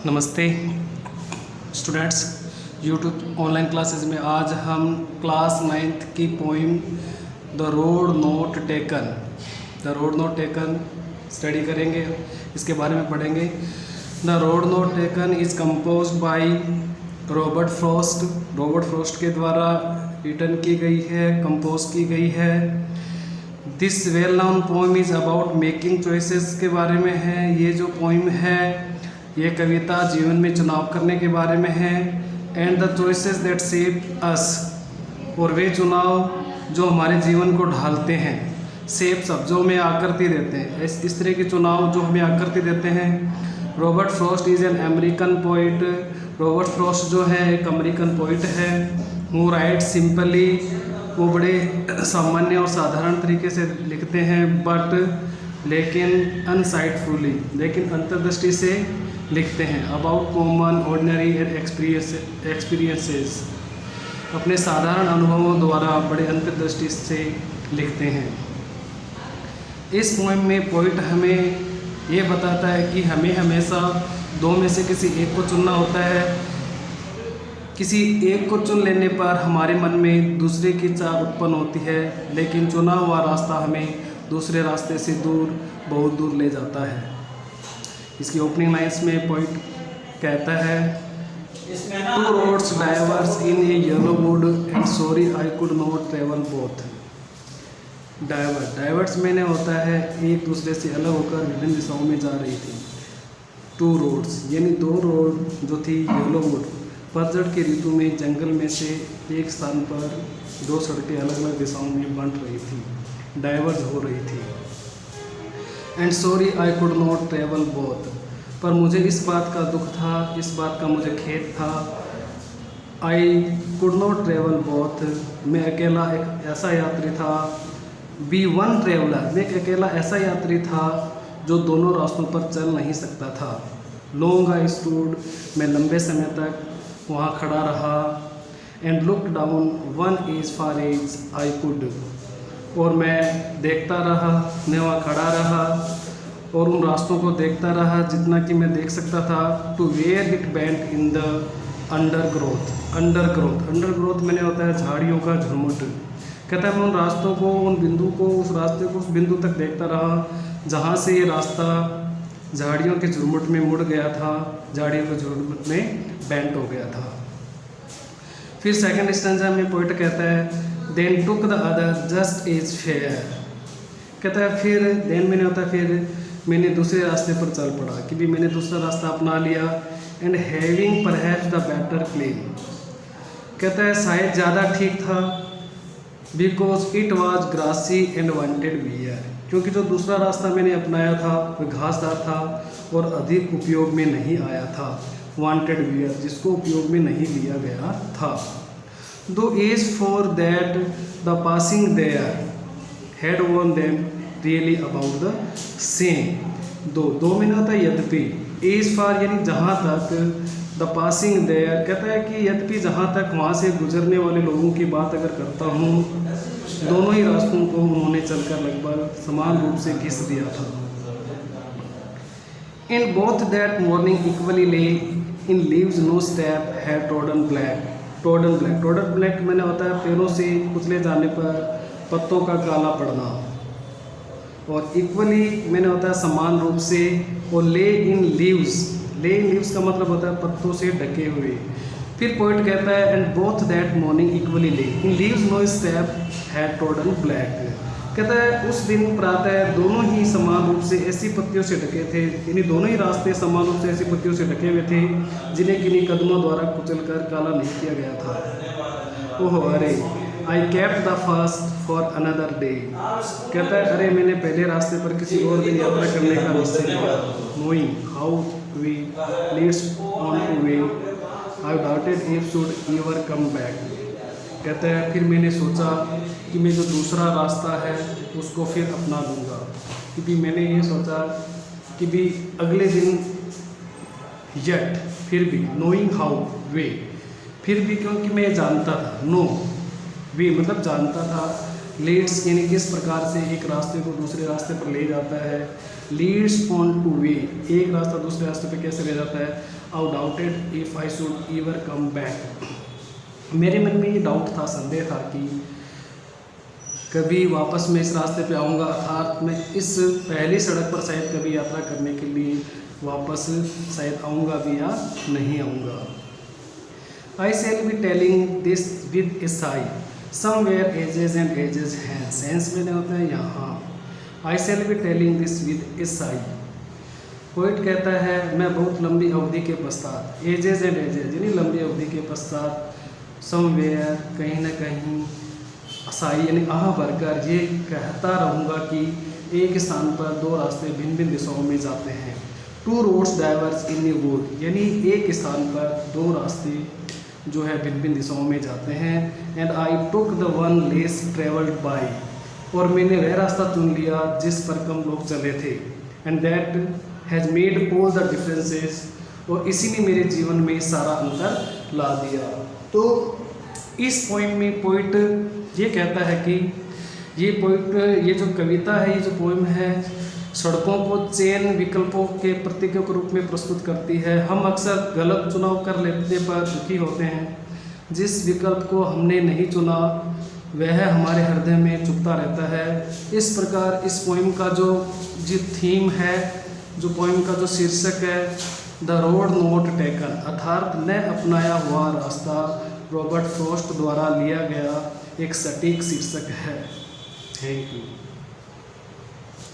नमस्ते students, YouTube online classes में आज हम क्लास 9th की poem the road not taken study करेंगे। इसके बारे में पढ़ेंगे। The road not taken is composed by Robert Frost के द्वारा रिटन की गई है, कंपोज की गई है। This well known poem is about making choices के बारे में है। ये जो पोइम है, ये कविता जीवन में चुनाव करने के बारे में है। And the choices that shape us, और वे चुनाव जो हमारे जीवन को ढालते हैं। शेप शब्दों में आकृति देते हैं, इस तरह के चुनाव जो हमें आकृति देते हैं। Robert Frost is an American poet. Robert Frost जो है एक अमेरिकन पोइट है। हु राइट सिंपली, वो बड़े सामान्य और साधारण तरीके से लिखते हैं, लेकिन अनसाइटफुली, लेकिन अंतर्दृष्टि से लिखते हैं। About common ordinary and experiences, अपने साधारण अनुभवों द्वारा बड़े अंतर्दृष्टि से लिखते हैं। इस पोएम में पोइट हमें ये बताता है कि हमें हमेशा दो में से किसी एक को चुनना होता है। किसी एक को चुन लेने पर हमारे मन में दूसरे की चाह उत्पन्न होती है, लेकिन चुना हुआ रास्ता हमें दूसरे रास्ते से बहुत दूर ले जाता है। इसकी ओपनिंग लाइन्स में पोइट कहता है, two roads diverged in a yellow wood and sorry I could not travel both. Diverged मैंने होता है एक दूसरे से अलग होकर विभिन्न दिशाओं में जा रही थी। टू रोड्स यानी दो रोड जो थी येलो वुड, पतझड़ की ऋतु में जंगल में से एक स्थान पर दो सड़कें अलग अलग दिशाओं में बंट रही थी, डाइवर्स हो रही थी। And sorry I could not travel both, पर मुझे इस बात का दुख था, इस बात का मुझे खेद था। आई कुड नॉट ट्रेवल बोथ, मैं अकेला एक ऐसा यात्री था। बी वन ट्रेवलर, मैं एक अकेला ऐसा यात्री था जो दोनों रास्तों पर चल नहीं सकता था। लॉन्ग आई स्टूड, मैं लंबे समय तक वहाँ खड़ा रहा। And look down one as far as I could, और मैं देखता रहा, मैं वहाँ खड़ा रहा और उन रास्तों को देखता रहा जितना कि मैं देख सकता था। To where it bent in the undergrowth मैंने होता है झाड़ियों का झुरमुट। कहता है मैं उन रास्तों को, उन बिंदु को, उस रास्ते को उस बिंदु तक देखता रहा जहाँ से ये रास्ता झाड़ियों के झुरमुट में मुड़ गया था, झाड़ियों के झुरमुट में बेंट हो गया था। फिर सेकंड स्टैंजा में पोइट कहता है, then took the other just as fair. कहता है फिर देन मैंने होता है फिर मैंने दूसरे रास्ते पर चल पड़ा, कि भी मैंने दूसरा रास्ता अपना लिया। And having perhaps the better claim, कहता है शायद ज़्यादा ठीक था। Because it was grassy and wanted wear, क्योंकि जो दूसरा रास्ता मैंने अपनाया था वह घासदार था और अधिक उपयोग में नहीं आया था। वांटेड वियर, जिसको उपयोग में नहीं लिया गया था। Though as for that the passing there had worn them really about the same. दो में होता है यद्यपि, एज फॉर यानी जहाँ तक, द पासिंग देयर कहता है कि यद्यपि जहाँ तक वहाँ से गुजरने वाले लोगों की बात अगर करता हूँ, दोनों ही रास्तों को उन्होंने चलकर लगभग समान रूप से घिस दिया था। In both that morning equally ले इन लीव्स नो स्टेप है टोडन ब्लैक मैंने होता है पैरों से कुचले जाने पर पत्तों का काला पड़ना। और इक्वली मैंने होता है समान रूप से। और ले इन लीव्स का मतलब होता है पत्तों से ढके हुए। फिर पोइट कहता है, and both that morning equally ले इन लीव्स नो स्टेप है टोडन ब्लैक। कहता है उस दिन प्रातः दोनों ही समान रूप से ऐसी पत्तियों से ढके थे, यानी दोनों ही रास्ते समान रूप से ऐसी पत्तियों से ढके हुए थे जिन्हें किन्हीं कदमों द्वारा कुचलकर काला नहीं किया गया था। ओहो अरे, I kept the fast for another day. कहता है अरे मैंने पहले रास्ते पर किसी और दिन यात्रा करने का निश्चय किया। Knowing how way leads on to way I doubted if should ever come back. कहता है फिर मैंने सोचा कि मैं जो दूसरा रास्ता है उसको फिर अपना लूँगा, क्योंकि मैंने ये सोचा कि भी अगले दिन येट फिर भी, नोइंग हाउ वे, फिर भी क्योंकि मैं जानता था, नो वे मतलब जानता था, लीड्स यानी किस प्रकार से एक रास्ते को दूसरे रास्ते पर ले जाता है। लीड्स ऑन टू वे, एक रास्ता दूसरे रास्ते पे कैसे ले जाता है। आई doubted if I should ever come back. मेरे मन में ये डाउट था, संदेह था कि कभी वापस मैं इस रास्ते पे आऊँगा, अर्थात मैं इस पहली सड़क पर शायद कभी यात्रा करने के लिए वापस शायद आऊँगा भी या नहीं आऊँगा। I shall be telling this with a sigh somewhere ages and ages हैं। सेंस में होता है यहाँ। I shall be telling this with a sigh. Poet कहता है मैं बहुत लंबी अवधि के पश्चात, एजेस एंड एजेस यानी लंबी अवधि के पश्चात, समवेयर कहीं ना कहीं, साई यानी आह भरकर ये कहता रहूँगा कि एक स्थान पर दो रास्ते भिन्न भिन्न दिशाओं में जाते हैं। Two roads diverged in a wood यानी एक स्थान पर दो रास्ते जो है भिन्न भिन्न दिशाओं में जाते हैं। And I took the one less travelled by और मैंने वह रास्ता चुन लिया जिस पर कम लोग चले थे। And that has made all the differences और इसी ने मेरे जीवन में सारा अंतर ला दिया। तो इस पॉइंट में पोइट ये कहता है कि ये जो कविता है, ये जो पोएम है, सड़कों को चयन विकल्पों के प्रतीकों के रूप में प्रस्तुत करती है। हम अक्सर गलत चुनाव कर लेने पर दुखी होते हैं। जिस विकल्प को हमने नहीं चुना वह हमारे हृदय में चुभता रहता है। इस प्रकार इस पोएम का जो थीम है, जो पोएम का जो शीर्षक है, द रोड नॉट टेकन अर्थात न अपनाया हुआ रास्ता, रॉबर्ट फ्रॉस्ट द्वारा लिया गया एक सटीक शीर्षक है। Thank you.